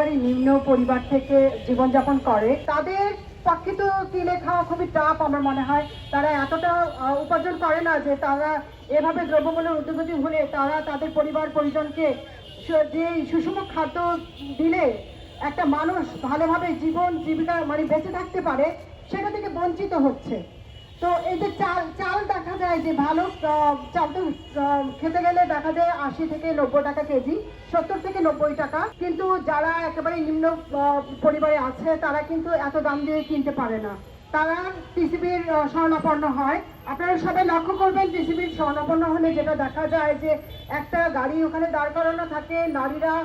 একেবারে নিম্ন পরিবার থেকে জীবনযাপন করে, তাদের পক্ষে তো কিনে খাওয়া খুবই টাফ। আমার মনে হয় তারা এতটা উপার্জন করে না যে তারা এভাবে দ্রব্যমূল্যের ঊর্ধ্বগতি হলে তারা তাদের পরিবার পরিজনকে যে সুষম খাদ্য দিলে একটা মানুষ ভালোভাবে জীবন জীবিকা মানে বেঁচে থাকতে পারে, সেটা থেকে বঞ্চিত হচ্ছে। তো এই যে চাল চাল দেখা যায় যে ভালো চাল তো খেতে গেলে দেখা যায় 80 থেকে 90 টাকা কেজি, 70 থেকে 90 টাকা, কিন্তু যারা একেবারে নিম্ন পরিবারে আছে তারা কিন্তু এত দাম দিয়ে কিনতে পারে না, তারা টিসিবির শরণাপন্ন হয়। আপনারা সবাই লক্ষ্য করবেন, টিসিবির শরণাপন্ন হলে যেটা দেখা যায় যে একটা গাড়ি ওখানে দাঁড় করানো থাকে, নারীরা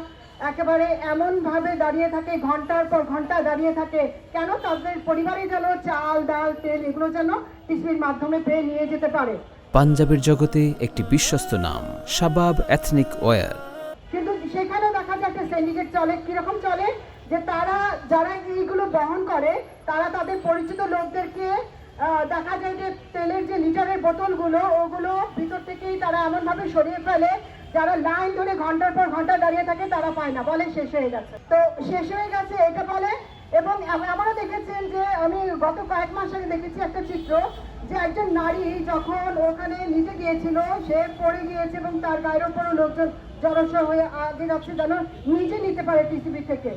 একেবারে এমন ভাবে দাঁড়িয়ে থাকে, ঘন্টার পর ঘন্টা দাঁড়িয়ে থাকে, কেন? তাদের পরিবারে যেন চাল ডাল তেল এগুলো যেন টিসিবির মাধ্যমে পেয়ে নিয়ে যেতে পারে। পাঞ্জাবের জগতে একটি বিশ্বস্ত নাম শাবাব এথনিক ওয়্যার। কিন্তু সেখানে দেখা যায় একটা সিন্ডিকেট চলে। কিরকম চলে? যে তারা যারা এইগুলো বহন করে তারা তাদের পরিচিত লোকদেরকে দেখা যায় যে তেলের যে লিটারের বোতলগুলো ওগুলো ভিতর থেকেই তারা এমন ভাবে সরিয়ে ফেলে, যারা লাইন ধরে ঘন্টার পর ঘন্টা দাঁড়িয়ে থাকে তারা পায় না, বলে শেষ হয়ে গেছে। তো শেষ হয়ে গেছে এটা বলে। এবং আমরা দেখেছেন যে আমি গত কয়েক মাস আগে দেখেছি একটা চিত্র, যে একজন নারী যখন ওখানে নিতে গিয়েছিল সে পড়ে গিয়েছে এবং তার গায়ের উপরও লোকজন জড়সড় হয়ে আগে যাচ্ছে যেন নিজে নিতে পারে টিসিবি থেকে।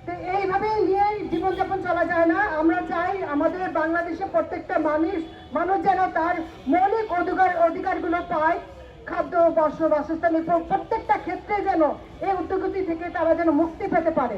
তো এইভাবে নিয়ে জীবনযাপন চলা যায় না। আমরা চাই আমাদের বাংলাদেশে প্রত্যেকটা মানুষ যেন তার মৌলিক অধিকারগুলো পায়, খাদ্য বস্ত্র বাসস্থান প্রত্যেকটা ক্ষেত্রে যেন এই উদ্যোগতি থেকে তারা যেন মুক্তি পেতে পারে।